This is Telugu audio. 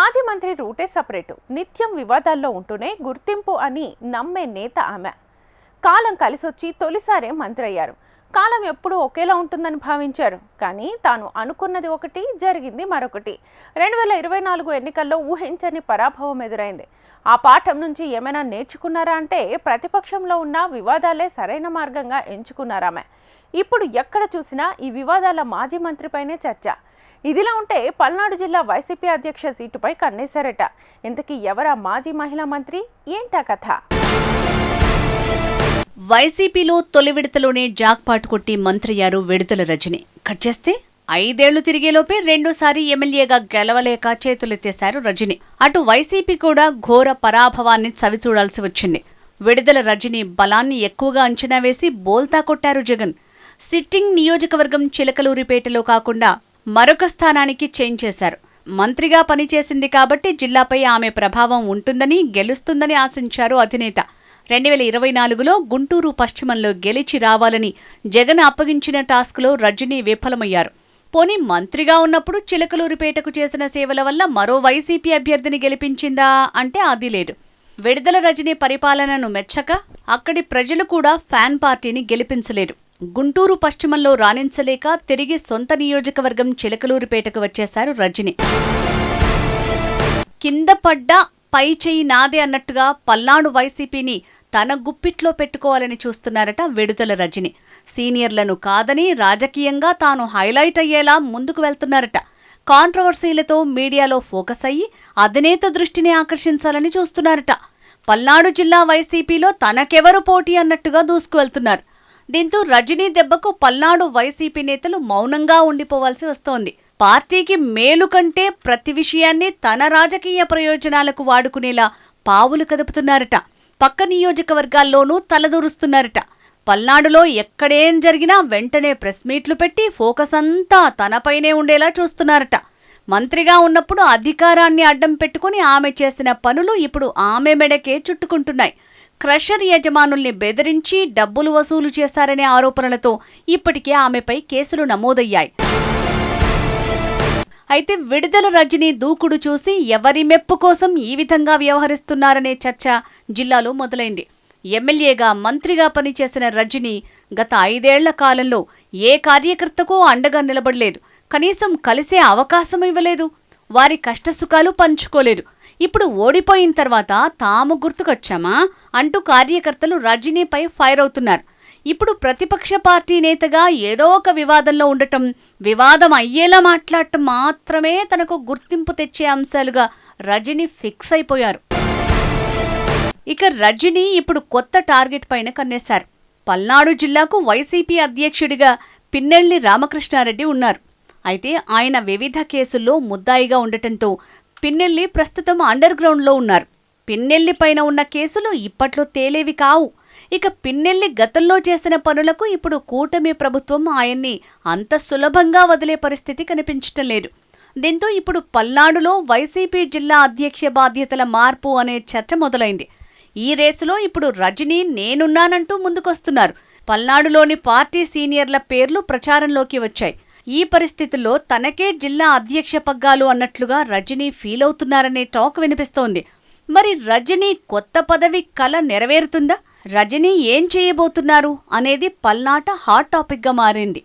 మాజీ మంత్రి రూటే సపరేటు, నిత్యం వివాదాల్లో ఉంటూనే గుర్తింపు అని నమ్మే నేత ఆమె. కాలం కలిసొచ్చి తొలిసారే మంత్రి అయ్యారు. కాలం ఎప్పుడూ ఒకేలా ఉంటుందని భావించారు. కానీ తాను అనుకున్నది ఒకటి, జరిగింది మరొకటి. 2024 ఎన్నికల్లో ఊహించని పరాభవం ఎదురైంది. ఆ పాఠం నుంచి ఏమైనా నేర్చుకున్నారా అంటే ప్రతిపక్షంలో ఉన్న వివాదాలే సరైన మార్గంగా ఎంచుకున్నారామె. ఇప్పుడు ఎక్కడ చూసినా ఈ వివాదాల మాజీ మంత్రిపైనే చర్చ. ఇదిలా ఉంటే పల్నాడు జిల్లా వైసీపీ అధ్యక్ష సీటుపై కన్నేశారట. ఇంతకీ ఎవరా మాజీ మహిళా మంత్రి, ఏంటా కథ? వైసీపీలో తొలి విడతలోనే జాక్పాట్ కొట్టి మంత్రయ్యారు విడుదల రజని. కట్ చేస్తే 5 ఏళ్లు తిరిగేలోపే రెండోసారి ఎమ్మెల్యేగా గెలవలేక చేతులెత్తేశారు రజని. అటు వైసీపీ కూడా ఘోర పరాభవాన్ని చవిచూడాల్సి వచ్చింది. విడుదల రజని బలాన్ని ఎక్కువగా అంచనా వేసి బోల్తా కొట్టారు జగన్. సిట్టింగ్ నియోజకవర్గం చిలకలూరిపేటలో కాకుండా మరొక స్థానానికి చేంజ్ చేశారు. మంత్రిగా పనిచేసింది కాబట్టి జిల్లాపై ఆమె ప్రభావం ఉంటుందని, గెలుస్తుందని ఆశించారు అధినేత. 2024లో గుంటూరు పశ్చిమంలో గెలిచి రావాలని జగన్ అప్పగించిన టాస్క్లో రజని విఫలమయ్యారు. పోనీ మంత్రిగా ఉన్నప్పుడు చిలకలూరిపేటకు చేసిన సేవల వల్ల మరో వైసీపీ అభ్యర్థిని గెలిపించిందా అంటే అది లేదు. విడుదల రజని పరిపాలనను మెచ్చక అక్కడి ప్రజలు కూడా ఫ్యాన్ పార్టీని గెలిపించలేరు. గుంటూరు పశ్చిమంలో రాణించలేక తిరిగి సొంత నియోజకవర్గం చిలకలూరిపేటకు వచ్చేశారు రజని. కింద పడ్డా పై చెయ్యి నాదే అన్నట్టుగా పల్నాడు వైసీపీని తన గుప్పిట్లో పెట్టుకోవాలని చూస్తున్నారట విడుదల రజని. సీనియర్లను కాదని రాజకీయంగా తాను హైలైట్ అయ్యేలా ముందుకు వెళ్తున్నారట. కాంట్రవర్సీలతో మీడియాలో ఫోకస్ అయ్యి అధినేత దృష్టిని ఆకర్షించాలని చూస్తున్నారట. పల్నాడు జిల్లా వైసీపీలో తనకెవరు పోటీ అన్నట్టుగా దూసుకువెళ్తున్నారు. దీంతో రజనీ దెబ్బకు పల్నాడు వైసీపీ నేతలు మౌనంగా ఉండిపోవాల్సి వస్తోంది. పార్టీకి మేలు కంటే ప్రతి విషయాన్ని తన రాజకీయ ప్రయోజనాలకు వాడుకునేలా పావులు కదుపుతున్నారట. పక్క నియోజకవర్గాల్లోనూ తలదూరుస్తున్నారట. పల్నాడులో ఎక్కడేం జరిగినా వెంటనే ప్రెస్ మీట్లు పెట్టి ఫోకస్ అంతా తనపైనే ఉండేలా చూస్తున్నారట. మంత్రిగా ఉన్నప్పుడు అధికారాన్ని అడ్డం పెట్టుకుని ఆమె చేసిన పనులు ఇప్పుడు ఆమె మెడకే చుట్టుకుంటున్నాయి. క్రషర్ యజమానుల్ని బెదిరించి డబ్బులు వసూలు చేశారనే ఆరోపణలతో ఇప్పటికే ఆమెపై కేసులు నమోదయ్యాయి. అయితే విడుదల రజని దూకుడు చూసి ఎవరి మెప్పు కోసం ఈ విధంగా వ్యవహరిస్తున్నారనే చర్చ జిల్లాలో మొదలైంది. ఎమ్మెల్యేగా మంత్రిగా పనిచేసిన రజని గత 5 ఏళ్ల కాలంలో ఏ కార్యకర్తకూ అండగా నిలబడలేదు. కనీసం కలిసే అవకాశం ఇవ్వలేదు. వారి కష్టసుఖాలు పంచుకోలేదు. ఇప్పుడు ఓడిపోయిన తర్వాత తాము గుర్తుకొచ్చామా అంటూ కార్యకర్తలు రజనీపై ఫైర్ అవుతున్నారు. ఇప్పుడు ప్రతిపక్ష పార్టీ నేతగా ఏదో ఒక వివాదంలో ఉండటం, వివాదం అయ్యేలా మాట్లాడటం మాత్రమే తనకు గుర్తింపు తెచ్చే అంశాలుగా రజని ఫిక్స్ అయిపోయారు. ఇక రజని ఇప్పుడు కొత్త టార్గెట్ పైన కన్నేశారు. పల్నాడు జిల్లాకు వైసీపీ అధ్యక్షుడిగా పిన్నెల్లి రామకృష్ణారెడ్డి ఉన్నారు. అయితే ఆయన వివిధ కేసుల్లో ముద్దాయిగా ఉండటంతో పిన్నెల్లి ప్రస్తుతం అండర్ గ్రౌండ్లో ఉన్నారు. పిన్నెల్లి పైన ఉన్న కేసులు ఇప్పట్లో తేలేవి కావు. ఇక పిన్నెల్లి గతంలో చేసిన పనులకు ఇప్పుడు కూటమి ప్రభుత్వం ఆయన్ని అంత సులభంగా వదిలే పరిస్థితి కనిపించటం లేదు. దీంతో ఇప్పుడు పల్నాడులో వైసీపీ జిల్లా అధ్యక్ష బాధ్యతల మార్పు అనే చర్చ మొదలైంది. ఈ రేసులో ఇప్పుడు రజని నేనున్నానంటూ ముందుకొస్తున్నారు. పల్నాడులోని పార్టీ సీనియర్ల పేర్లు ప్రచారంలోకి వచ్చాయి. ఈ పరిస్థితుల్లో తనకే జిల్లా అధ్యక్ష పగ్గాలు అన్నట్లుగా రజని ఫీల్ అవుతున్నారనే టాక్ వినిపిస్తోంది. మరి రజని కొత్త పదవి కల నెరవేరుతుందా? రజని ఏం చేయబోతున్నారు అనేది పల్నాట హాట్ టాపిక్గా మారింది.